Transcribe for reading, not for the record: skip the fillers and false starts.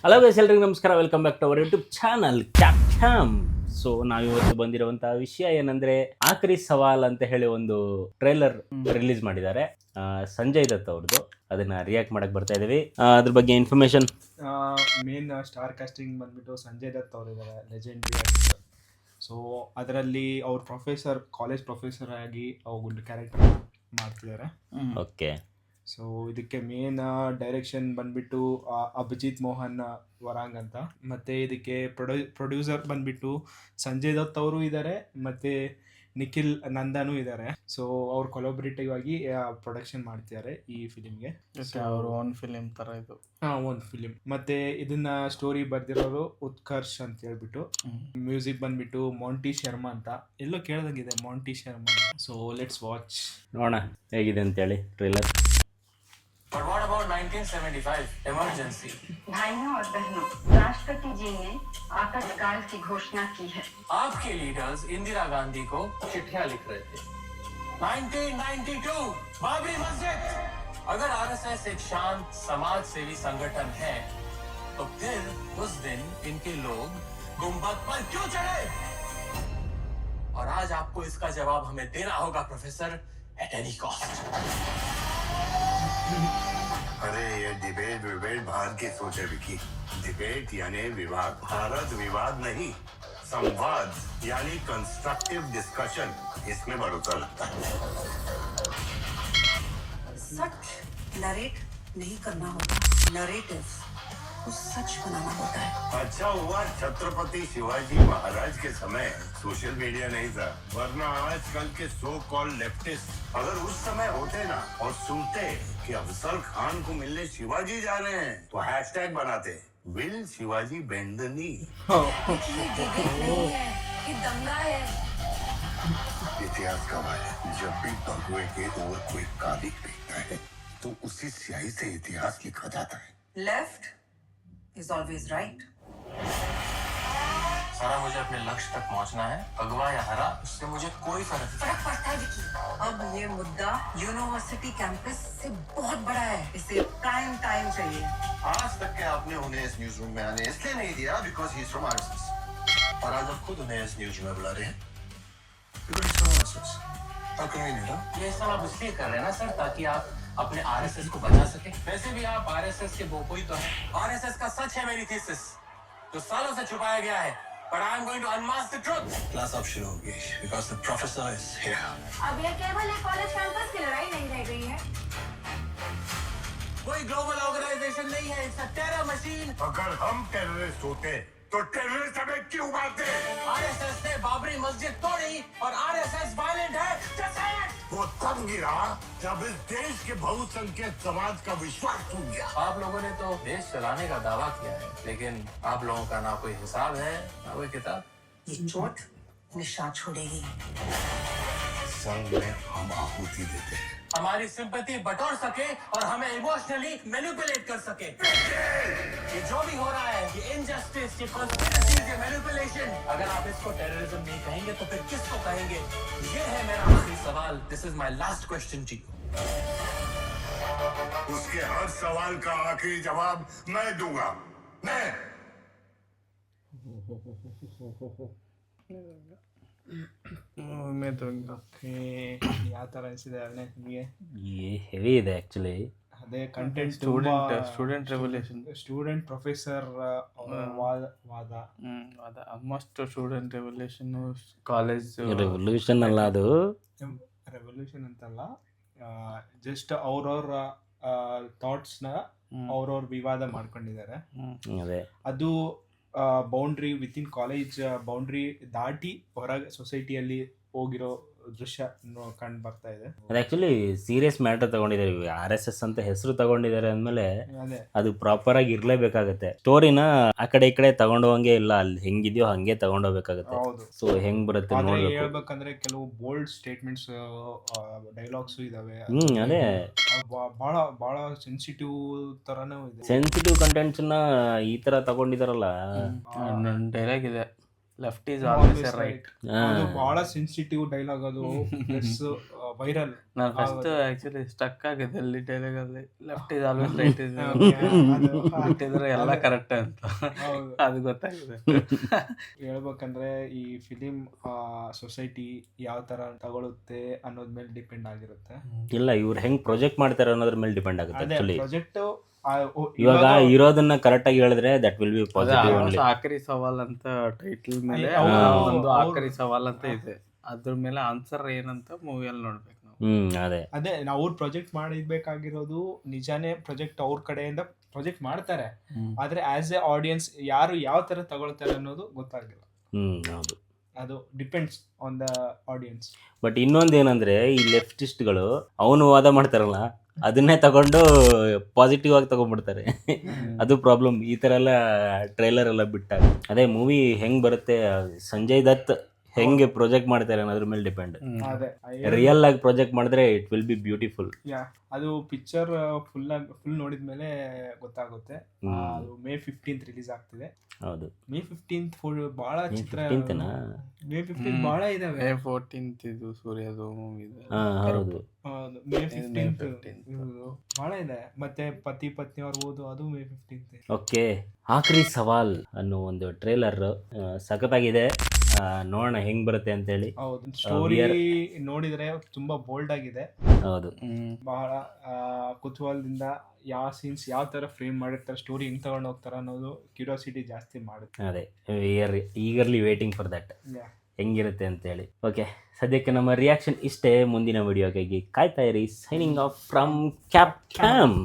Hello guys, ಎಲ್ರಿಗೂ ನಮಸ್ಕಾರ. Welcome back to our YouTube channel ಕ್ಯಾಪ್ಚಾಮ್. ಸೊ ನಾವಿವತ್ತು ಬಂದಿರುವಂತಹ ವಿಷಯ ಏನಂದ್ರೆ ಆಖರಿ ಸವಾಲ್ ಅಂತ ಹೇಳಿ ಒಂದು ಟ್ರೈಲರ್ ರಿಲೀಸ್ ಮಾಡಿದ್ದಾರೆ. ಸಂಜಯ್ ದತ್ ಅವ್ರದ್ದು. ಅದನ್ನ ರಿಯಾಕ್ಟ್ ಮಾಡಕ್ ಬರ್ತಾ ಇದೀವಿ. ಅದ್ರ ಬಗ್ಗೆ ಇನ್ಫಾರ್ಮೇಶನ್. ಮೇನ್ ಸ್ಟಾರ್ ಕಾಸ್ಟಿಂಗ್ ಬಂದ್ಬಿಟ್ಟು ಸಂಜಯ್ ದತ್ ಅವರಿದ್ದಾರೆ, ಲೆಜೆಂಡ್ರಿ ಆಕ್ಟರ್. ಸೊ ಅದರಲ್ಲಿ ಅವ್ರ ಕಾಲೇಜ್ ಪ್ರೊಫೆಸರ್ ಆಗಿ ಒಂದು ಕ್ಯಾರೆಕ್ಟರ್ ಮಾಡ್ತಿದ್ದಾರೆ. ಓಕೆ. ಸೊ ಇದಕ್ಕೆ ಮೇನ್ ಡೈರೆಕ್ಷನ್ ಬಂದ್ಬಿಟ್ಟು ಅಭಿಜಿತ್ ಮೋಹನ್ ವರಾಂಗ್ ಅಂತ. ಮತ್ತೆ ಇದಕ್ಕೆ ಪ್ರೊಡ್ಯೂಸರ್ ಬಂದ್ಬಿಟ್ಟು ಸಂಜಯ್ ದತ್ ಅವರು ಇದ್ದಾರೆ, ಮತ್ತೆ ನಿಖಿಲ್ ನಂದನೂ ಇದ್ದಾರೆ. ಸೊ ಅವ್ರು ಕೊಲಾಬರೇಟಿವ್ ಆಗಿ ಪ್ರೊಡಕ್ಷನ್ ಮಾಡ್ತಿದ್ದಾರೆ ಈ ಫಿಲಿಮ್ಗೆ. ಅವರು ಓನ್ ಫಿಲಿಮ್ ತರ ಇದು. ಒಂದು ಫಿಲಿಮ್. ಮತ್ತೆ ಇದನ್ನ ಸ್ಟೋರಿ ಬರ್ದಿರೋರು ಉತ್ಕರ್ಷ್ ಅಂತ ಹೇಳ್ಬಿಟ್ಟು, ಮ್ಯೂಸಿಕ್ ಬಂದ್ಬಿಟ್ಟು ಮಾಂಟಿ ಶರ್ಮಾ ಅಂತ. ಎಲ್ಲೋ ಕೇಳ್ದಂಗಿದೆ Monty Sharma. So let's watch, ನೋಡೋಣ ಹೇಗಿದೆ ಅಂತೇಳಿ trailer. But what about 1975 emergency? भाइयों और बहनों, राष्ट्रपति जी ने आपातकाल की घोषणा की है. आपके लीडर्स इंदिरा गांधी को चिट्ठियां लिख रहे थे. 1992 बाबरी मस्जिद. अगर आरएसएस एक शांत समाज सेवी संगठन है, तो फिर उस दिन इनके लोग गुंबद पर क्यों चढ़े? और आज आपको इसका जवाब हमें देना होगा प्रोफेसर, एट एनी कॉस्ट. अरे ये डिबेट बाहर की सोचे विकी. डिबेट यानी विवाद, भारत विवाद नहीं, संवाद यानी कंस्ट्रक्टिव डिस्कशन. इसमें भरोसा लगता है. सच नरेट नहीं करना होता, नरेटिव को सच बनाना होता है. अच्छा हुआ छत्रपति शिवाजी महाराज के समय सोशल मीडिया नहीं था, वरना आजकल के सो कॉल्ड लेफ्टिस्ट अगर उस समय होते ना और सुनते कि अफजल खान को मिलने शिवाजी जा रहे हैं, तो हैशटैग बनाते, will Shivaji bend the knee. ये डिबेट नहीं है, ये दंगा है. इतिहास गवाह है, जब भी भगवे के ओर कोई कालिक फेंकता है तो उसी स्याही से इतिहास लिखा जाता है. Left is always right. सारा मुझे अपने लक्ष्य तक पहुंचना है. अगवा या हरा, इससे मुझे कोई फर्क नहीं. फर्क पड़ता है विकी. अब ये मुद्दा यूनिवर्सिटी कैंपस से बहुत बड़ा है, इसे प्राइम टाइम चाहिए. आज तक के आपने उन्हें इस न्यूज रूम में आने इसलिए नहीं दिया because he is from RSS, और आज आप खुद उन्हें इस न्यूज में बुला रहे हैं because he is from RSS. How convenient. ये सब आप इसलिए कर रहे हैं ना सर, ताकि आप अपने आरएसएस को बचा सके. वैसे भी आप आरएसएस के बोपोई तो हैं. आरएसएस का सच है मेरी थीसिस, जो सालों से छुपाया गया है. But I am going to unmask the truth. Class अब शुरू होगी because the professor is here. अब यह केवल एक कॉलेज कैंपस की लड़ाई नहीं रह गई है. कोई ग्लोबल ऑर्गेनाइजेशन नहीं है, इट्स अ टेरर मशीन. अगर हम टेररिस्ट होते तो टेररिस्ट हमें क्यों मारते? आरएसएस ने बाबरी मस्जिद तोड़ी और आरएसएस वायलेंट है. Just say it. वो तब गिरा जब इस देश के बहुसंख्यक समाज का विश्वास टूट गया. आप लोगों ने तो देश चलाने का दावा किया है, लेकिन आप लोगों का ना कोई हिसाब है ना कोई किताब. ये चोट निशान छोड़ेगी. संग में हम आहुति देते हैं. हमारी सिंपैथी बटोर सके और हमें इमोशनली मैनिपुलेट कर सके. ये जो भी हो रहा है, ये इनजस्टिस, ये कॉन्स्पिरेसी, ये मैनिपुलेशन, अगर आप इसको टेररिज्म नहीं कहेंगे तो फिर किसको कहेंगे? ये है मेरा आखिरी सवाल. This is my last question to you. उसके हर सवाल का आखिरी जवाब मैं दूंगा. मैं ಯಾವ ತರ ಅನಿಸಿದೆ ನಿಮಗೆ? ಹೆವಿ ಇದೆ ಆಕ್ಚುಲಿ. ಅದೇ content, student revolution, student professor ವಾದ. ಅದ almost student revolution. College revolution ಅಲ್ಲ ಅದು, ರೆವಲ್ಯೂಷನ್ ಅಂತಲ್ಲ, ಜಸ್ಟ್ ಅವ್ರವ್ರ ಥಾಟ್ಸ್ನ ಅವ್ರವ್ರ ವಿವಾದ ಮಾಡ್ಕೊಂಡಿದ್ದಾರೆ. ಅದೇ ಅದು ಬೌಂಡ್ರಿ ವಿತಿನ್ ಕಾಲೇಜ್ ಬೌಂಡ್ರಿ ದಾಟಿ ಹೊರಗೆ ಸೊಸೈಟಿಯಲ್ಲಿ ಹೋಗಿರೋ ದೃಶ್ಯ ಕಂಡು ಬರ್ತಾ ಇದೆ. ಅದು ಆಕ್ಚುಲಿ ಸೀರಿಯಸ್ ಮ್ಯಾಟರ್ ತಗೊಂಡಿದ್ದಾರೆ. RSS ಅಂತ ಹೆಸರು ತಗೊಂಡಿದ್ದಾರೆ ಅಂದ್ಮೇಲೆ ಅದೇ ಅದು ಪ್ರಾಪರ್ ಆಗಿ ಇರ್ಲೇಬೇಕಾಗತ್ತೆ. ಸ್ಟೋರಿನ ಆ ಕಡೆ ಈ ಕಡೆ ತಗೊಂಡೋಗಂಗೆ ಇಲ್ಲ, ಅಲ್ಲಿ ಹೆಂಗಿದ್ಯೋ ಹಂಗೆ ತಗೊಂಡೋಗ್ಬೇಕಾಗತ್ತೆ. ಹೌದು. ಸೊ ಹೆಂಗ್ ಬರುತ್ತೆ ಆದ್ರೆ ನೋಡ್ಬೇಕು. ಹೇಳ್ಬೇಕಂದ್ರೆ ಕೆಲವು ಬೋಲ್ಡ್ ಸ್ಟೇಟ್ಮೆಂಟ್ಸ್, ಡೈಲಾಗ್ಸ್ ಇದಾವೆ. ಅದೇ ಬಹಳ ಬಹಳ ಸೆನ್ಸಿಟಿವ್ ತರನೂ ಇದೆ. ಸೆನ್ಸಿಟಿವ್ ಕಂಟೆಂಟ್ಸ್ ನ ಈ ತರ ತಗೊಂಡಿದಾರಲ್ಲ. ಡೈಲಾಗ್ ಇದೆ, ಲೆಫ್ಟ್ ಈಸ್ ಆಲ್ವೇಸ್ ರೈಟ್. ಅದು ಬಹಳ ಸೆನ್ಸಿಟಿವ್ ಡೈಲಾಗ್, ಅದು ಪ್ಲಸ್ ವೈರಲ್. ನಾನು ಫಸ್ಟ್ ಆಕ್ಚುಲಿ ಸ್ಟಕ್ ಆಗಿದೆ ಅಲ್ಲಿ ಡೈಲಾಗ್ ಅಲ್ಲಿ, left is always right is ಬಿಟ್ಟಿದ್ರೆ ಎಲ್ಲ ಕರೆಕ್ಟ್ ಅಂತ ಅದು ಗೊತ್ತಾಗಿದೆ. ಹೇಳ್ಬೇಕಂದ್ರೆ ಈ ಫಿಲಿಂ ಸೊಸೈಟಿ ಯಾವ ತರ ತಗೊಳುತ್ತೆ ಅನ್ನೋದ್ ಮೇಲೆ ಡಿಪೆಂಡ್ ಆಗಿರುತ್ತೆ. ಇಲ್ಲ, ಇವ್ರು ಹೆಂಗ್ ಪ್ರೊಜೆಕ್ಟ್ ಮಾಡ್ತಾರೆ ಅನ್ನೋದ್ರ ಮೇಲೆ ಡಿಪೆಂಡ್ ಆಗುತ್ತೆ ಅದೇ ಆಕ್ಚುಲಿ. ಪ್ರಾಜೆಕ್ಟ್ ಇವಾಗ ಇರೋದನ್ನ ಕರೆಕ್ಟ್ ಆಗಿ ಹೇಳಿದ್ರೆ that will be positive only. Aakhri Sawaal ಅಂತ ಟೈಟಲ್ ಮೇಲೆ ಒಂದು ಆಖರಿ ಸವಾಲ್ ಅಂತ ಇದೆ, ಅದ್ರ ಮೇಲೆ ಆನ್ಸರ್ ಏನಂತ ಮೂವಿಯಲ್ಲಿ ನೋಡ್ಬೇಕು ನಾವು. ಅದೇ ಅದೇ ನಾವು ಅವ್ರು ಪ್ರೊಜೆಕ್ಟ್ ಮಾಡಿರ್ಬೇಕಾಗಿರೋದು ನಿಜಾನೇ. ಪ್ರೊಜೆಕ್ಟ್ ಅವ್ರ ಕಡೆಯಿಂದ ಪ್ರೊಜೆಕ್ಟ್ ಮಾಡ್ತಾರೆ, ಆದ್ರೆ ಆಸ್ ಎ ಆಡಿಯನ್ಸ್ ಯಾರು ಯಾವ ತರ ತಗೊಳ್ತಾರೆ ಅನ್ನೋದು ಗೊತ್ತಾಗಿಲ್ಲ. ಹೌದು, ಅದು depends on the audience. But ಇನ್ನೊಂದೇನಂದ್ರೆ ಈ ಲೆಫ್ಟಿಸ್ಟ್ಗಳು ಅವನು ವಾದ ಮಾಡ್ತಾರಲ್ಲ ಅದನ್ನೇ ತಗೊಂಡು ಪಾಸಿಟಿವ್ ಆಗಿ ತಗೊಂಡ್ಬಿಡ್ತಾರೆ. ಅದು ಪ್ರಾಬ್ಲಮ್ ಈ ತರ ಎಲ್ಲ ಟ್ರೈಲರ್ ಎಲ್ಲ ಬಿಟ್ಟಾಗ. ಅದೇ ಮೂವಿ ಹೆಂಗ್ ಬರುತ್ತೆ, ಸಂಜಯ್ ದತ್ ಹೆಂಗೆ ಪ್ರೊಜೆಕ್ಟ್ ಮಾಡ್ತಾರೆ ಅನ್ನೋದ್ರ ಮೇಲೆ ಡಿಪೆಂಡ್. ಅದೇ ರಿಯಲ್ ಆಗಿ ಪ್ರೊಜೆಕ್ಟ್ ಮಾಡಿದ್ರೆ ಇಟ್ ವಿಲ್ ಬಿ ಬ್ಯೂಟಿಫುಲ್. ಅದು ಪಿಕ್ಚರ್ ಫುಲ್ ನೋಡಿದ್ಮೇಲೆ ಗೊತ್ತಾಗುತ್ತೆ. ಅದು May 15th ರಿಲೀಸ್ ಆಗ್ತಿದೆ. ಹೌದು, May 15th ಬಹಳ ಚಿತ್ರ. May 15th ಬಹಳ ಇದಾವೆ. May 14th ಇದು ಸೂರ್ಯದು ಮೂವಿ ಇದೆ. ಹೌದು, May 15th ಬಹಳ ಇದೆ. ಮತ್ತೆ ಪತಿ ಪತ್ನಿ ಅವ್ರಬಹುದು, ಅದು May 15th. ಓಕೆ, ಆಖರಿ ಸವಾಲ್ ಅನ್ನೋ ಒಂದು ಟ್ರೇಲರ್ ಸಖತ್ತಾಗಿದೆ. ನೋಡೋಣ ಹೆಂಗ್ ಬರುತ್ತೆ ಅಂತ ಹೇಳಿ. ಹೌದು, ಸ್ಟೋರಿ ನೋಡಿದ್ರೆ ತುಂಬಾ ಬೋಲ್ಡ್ ಆಗಿದೆ. ಹೌದು, ಬಹಳ ಕುತೂಹಲದಿಂದ ಯಾವ ಸೀನ್ಸ್ ಯಾವ ತರ ಫ್ರೇಮ್ ಮಾಡಿರ್ತಾರೆ, ಸ್ಟೋರಿ ಹೆಂಗ್ ತಗೊಂಡು ಹೋಗ್ತಾರೆ ಅನ್ನೋದು ಕ್ಯೂರಿಯಾಸಿಟಿ ಜಾಸ್ತಿ ಮಾಡುತ್ತೆ. ಅದೇ ಈಗರ್ಲಿ ವೇಟಿಂಗ್ ಫಾರ್ ದಟ್ ಹೆಂಗಿರುತ್ತೆ ಅಂತ ಹೇಳಿ. ಓಕೆ, ಸದ್ಯಕ್ಕೆ ನಮ್ಮ ರಿಯಾಕ್ಷನ್ ಇಷ್ಟೇ. ಮುಂದಿನ ವಿಡಿಯೋಗಾಗಿ ಕಾಯ್ತಾ ಇರಿ. Signing off from ಕ್ಯಾಪ್ಟಮ್.